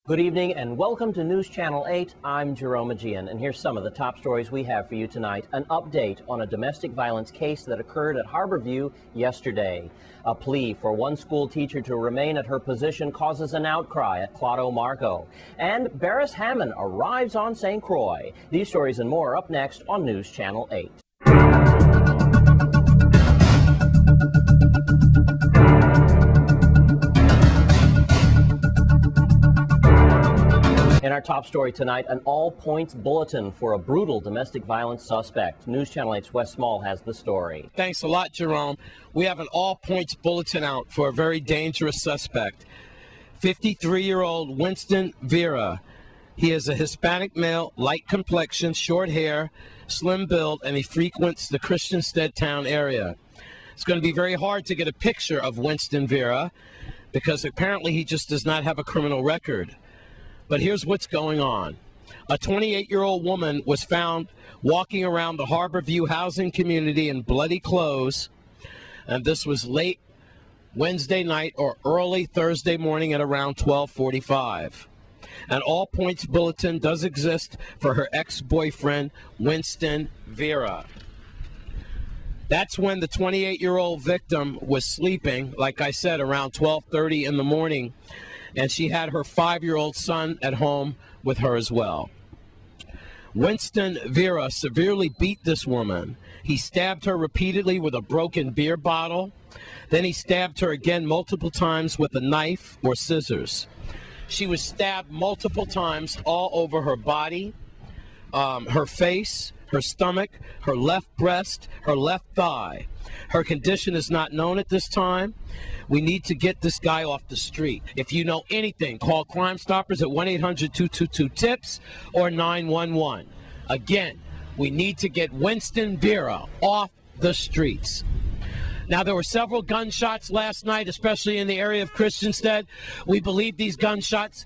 Good evening and welcome to News Channel 8. I'm Jerome Aegean, and here's some of the top stories we have for you tonight. An update on a domestic violence case that occurred at Harborview yesterday. A plea for one school teacher to remain at her position causes an outcry at Clotto Marco. And Barris Hammond arrives on St. Croix. These stories and more up next on News Channel 8. In our top story tonight, an all-points bulletin for a brutal domestic violence suspect. News Channel 8's Wes Small has the story. Thanks a lot, Jerome. We have an all-points bulletin out for a very dangerous suspect. 53-year-old Winston Vera. He is a Hispanic male, light complexion, short hair, slim build, and he frequents the Christiansted town area. It's going to be very hard to get a picture of Winston Vera because apparently he just does not have a criminal record. But here's what's going on. A 28-year-old woman was found walking around the Harborview housing community in bloody clothes, and this was late Wednesday night or early Thursday morning at around 12:45. An all-points bulletin does exist for her ex-boyfriend, Winston Vera. That's when the 28-year-old victim was sleeping, like I said, around 12:30 in the morning, and she had her 5-year-old son at home with her as well. Winston Vera severely beat this woman. He stabbed her repeatedly with a broken beer bottle. Then he stabbed her again multiple times with a knife or scissors. She was stabbed multiple times all over her body, her face, her stomach, her left breast, her left thigh. Her condition is not known at this time. We need to get this guy off the street. If you know anything, call Crime Stoppers at 1-800-222-TIPS or 911. Again, we need to get Winston Vera off the streets. Now, there were several gunshots last night, especially in the area of Christiansted. We believe these gunshots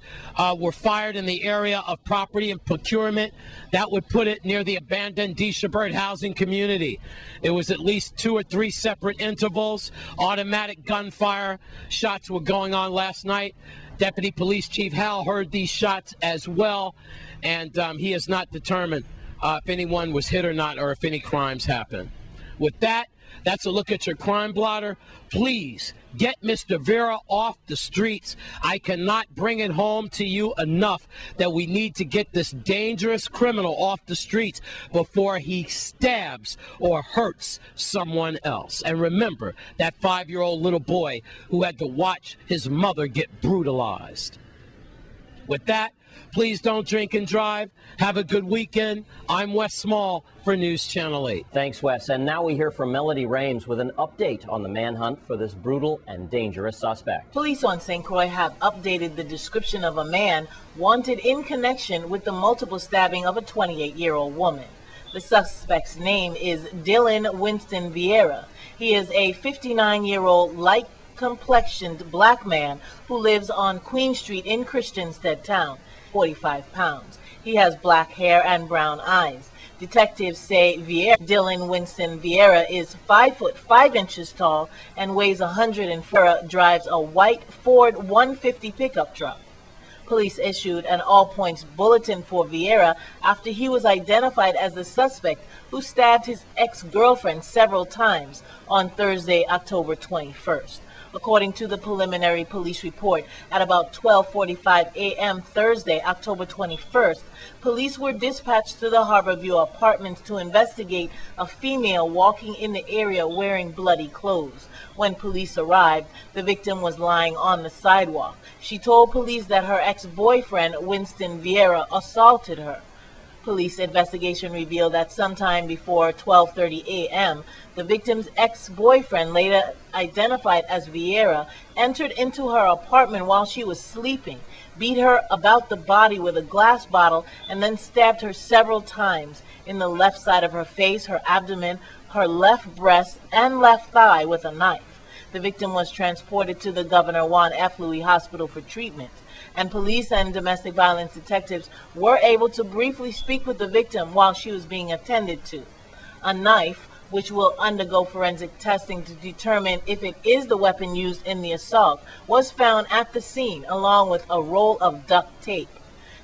were fired in the area of property and procurement. That would put it near the abandoned D. Shabert housing community. It was at least 2 or 3 separate intervals. Automatic gunfire shots were going on last night. Deputy Police Chief Hal heard these shots as well, and he is not determined if anyone was hit or not or if any crimes happened. With that, that's a look at your crime blotter. Please get Mr. Vera off the streets. I cannot bring it home to you enough that we need to get this dangerous criminal off the streets before he stabs or hurts someone else. And remember that 5-year-old little boy who had to watch his mother get brutalized. With that, please don't drink and drive. Have a good weekend. I'm Wes Small for News Channel 8. Thanks, Wes. And now we hear from Melody Rames with an update on the manhunt for this brutal and dangerous suspect. Police on St. Croix have updated the description of a man wanted in connection with the multiple stabbing of a 28-year-old woman. The suspect's name is Dylan Winston Vieira. He is a 59-year-old light complexioned black man who lives on Queen Street in Christiansted Town, 45 pounds. He has black hair and brown eyes. Detectives say Dylan Winston Vieira is 5 foot 5 inches tall and weighs 104. Drives a white Ford 150 pickup truck. Police issued an all-points bulletin for Vieira after he was identified as the suspect who stabbed his ex-girlfriend several times on Thursday, October 21st. According to the preliminary police report, at about 12:45 a.m. Thursday, October 21st, police were dispatched to the Harborview apartments to investigate a female walking in the area wearing bloody clothes. When police arrived, the victim was lying on the sidewalk. She told police that her ex-boyfriend, Winston Vieira, assaulted her. Police investigation revealed that sometime before 12:30 a.m., the victim's ex-boyfriend, later identified as Vieira, entered into her apartment while she was sleeping, beat her about the body with a glass bottle, and then stabbed her several times in the left side of her face, her abdomen, her left breast, and left thigh with a knife. The victim was transported to the Governor Juan F. Louis Hospital for treatment, and police and domestic violence detectives were able to briefly speak with the victim while she was being attended to. A knife which will undergo forensic testing to determine if it is the weapon used in the assault, was found at the scene along with a roll of duct tape.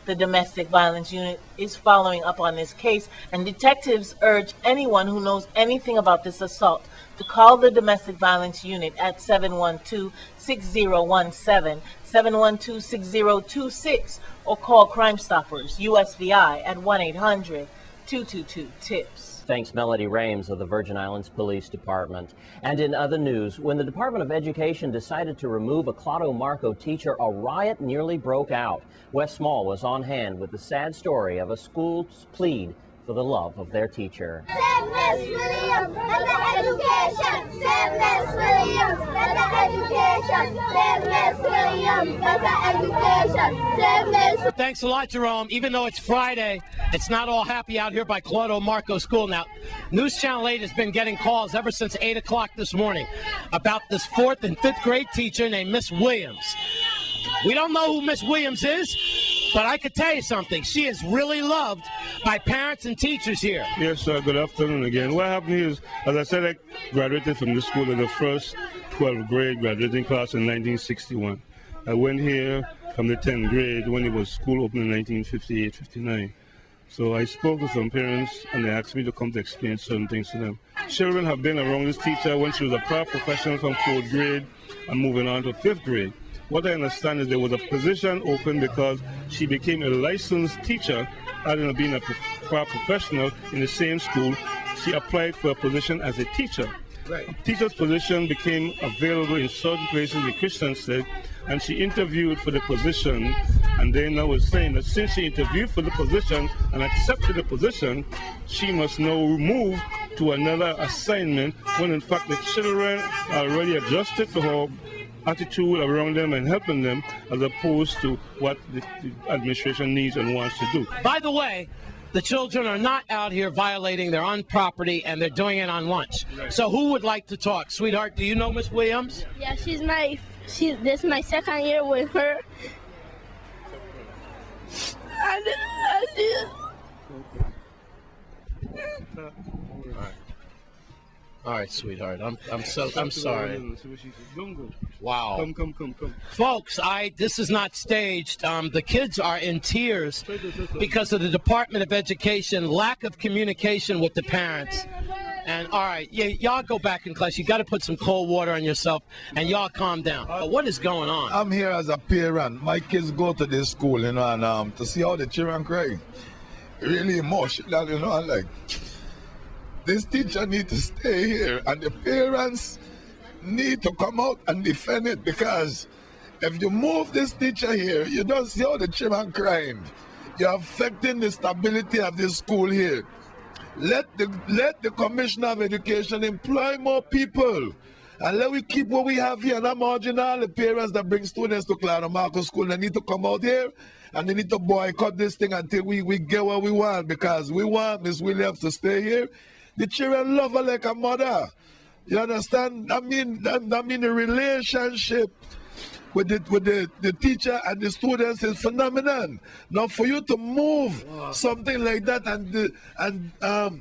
The Domestic Violence Unit is following up on this case, and detectives urge anyone who knows anything about this assault to call the Domestic Violence Unit at 712-6017, 712-6026, or call Crime Stoppers, USVI, at 1-800-222-TIPS. Thanks, Melody Rames of the Virgin Islands Police Department. And in other news, when the Department of Education decided to remove a Claudio Marco teacher, a riot nearly broke out. Wes Small was on hand with the sad story of a school's plead for the love of their teacher. Save Miss Williams and the education! Save Miss Williams and the education! Save Miss Williams and the education! Save Miss. Thanks a lot, Jerome. Even though it's Friday, it's not all happy out here by Claudio Marco School. Now, News Channel 8 has been getting calls ever since 8 o'clock this morning about this 4th and 5th grade teacher named Miss Williams. We don't know who Miss Williams is, but I could tell you something. She is really loved by parents and teachers here. Yes, sir. Good afternoon again. What happened is, as I said, I graduated from the school in the first 12th grade graduating class in 1961. I went here from the 10th grade when it was school opened in 1958-59. So I spoke to some parents, and they asked me to come to explain certain things to them. Children have been around this teacher when she was a paraprofessional from 4th grade and moving on to 5th grade. What I understand is there was a position open because she became a licensed teacher, other than being a paraprofessional in the same school. She applied for a position as a teacher. Right. A teacher's position became available in certain places in Christiansted, and she interviewed for the position, and then I was saying that since she interviewed for the position and accepted the position, she must now move to another assignment when in fact the children are already adjusted to her attitude around them and helping them, as opposed to what the administration needs and wants to do. By the way, the children are not out here violating their own property, and they're doing it on lunch. So who would like to talk? Sweetheart, do you know Miss Williams? Yeah, this is my second year with her. All right, sweetheart. I'm sorry. Wow. Come. Folks, this is not staged. The kids are in tears because of the Department of Education lack of communication with the parents. And all right, y'all go back in class. You got to put some cold water on yourself, and y'all calm down. What is going on? I'm here as a parent. My kids go to this school, you know, and to see how the children cry, really emotional, you know, and like. This teacher needs to stay here, and the parents need to come out and defend it, because if you move this teacher here, you don't see how the children crying. You're affecting the stability of this school here. Let the Commissioner of Education employ more people, and let we keep what we have here. And I'm urging all the parents that bring students to Claudio Marco School, they need to come out here, and they need to boycott this thing until we get what we want, because we want Miss Williams to stay here. The children love her like a mother. You understand? I mean the relationship with the teacher and the students is phenomenal. Now for you to move something like that and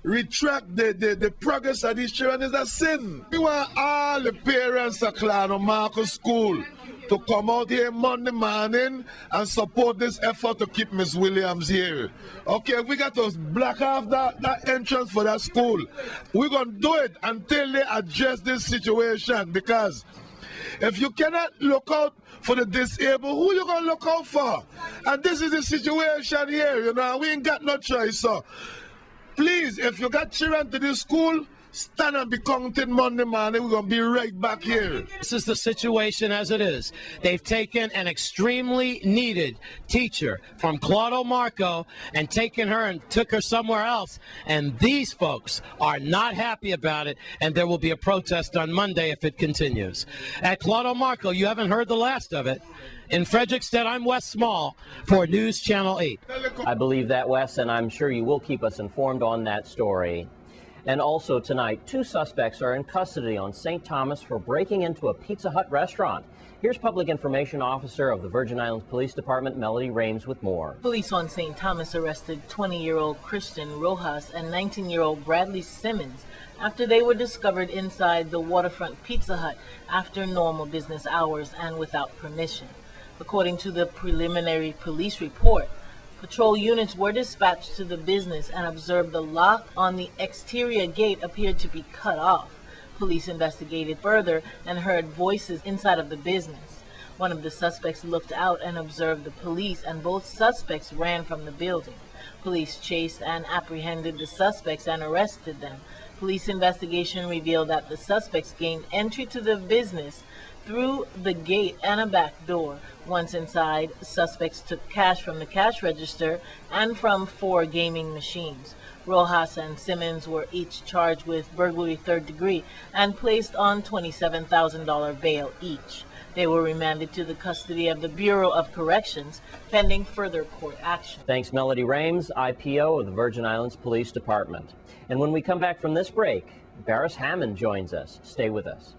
retract the progress of these children is a sin. We want all the parents at Claudio Marco School to come out here Monday morning and support this effort to keep Miss Williams here. Okay, we got to block off that entrance for that school. We're going to do it until they address this situation, because if you cannot look out for the disabled, who you going to look out for? And this is the situation here, you know, we ain't got no choice. So please, if you got children to this school, stand and be counted Monday morning. We're going to be right back here. This is the situation as it is. They've taken an extremely needed teacher from Claudio Marco and taken her and took her somewhere else. And these folks are not happy about it, and there will be a protest on Monday if it continues. At Claudio Marco, you haven't heard the last of it. In Frederickstead, I'm Wes Small for News Channel 8. I believe that, Wes, and I'm sure you will keep us informed on that story. And also tonight, 2 suspects are in custody on St. Thomas for breaking into a Pizza Hut restaurant. Here's Public Information Officer of the Virgin Islands Police Department, Melody Rames, with more. Police on St. Thomas arrested 20-year-old Christian Rojas and 19-year-old Bradley Simmons after they were discovered inside the waterfront Pizza Hut after normal business hours and without permission. According to the preliminary police report, patrol units were dispatched to the business and observed the lock on the exterior gate appeared to be cut off. Police investigated further and heard voices inside of the business. One of the suspects looked out and observed the police, and both suspects ran from the building. Police chased and apprehended the suspects and arrested them. Police investigation revealed that the suspects gained entry to the business through the gate and a back door. Once inside, suspects took cash from the cash register and from 4 gaming machines. Rojas and Simmons were each charged with burglary 3rd degree and placed on $27,000 bail each. They were remanded to the custody of the Bureau of Corrections pending further court action. Thanks, Melody Rames, IPO of the Virgin Islands Police Department. And when we come back from this break, Barris Hammond joins us. Stay with us.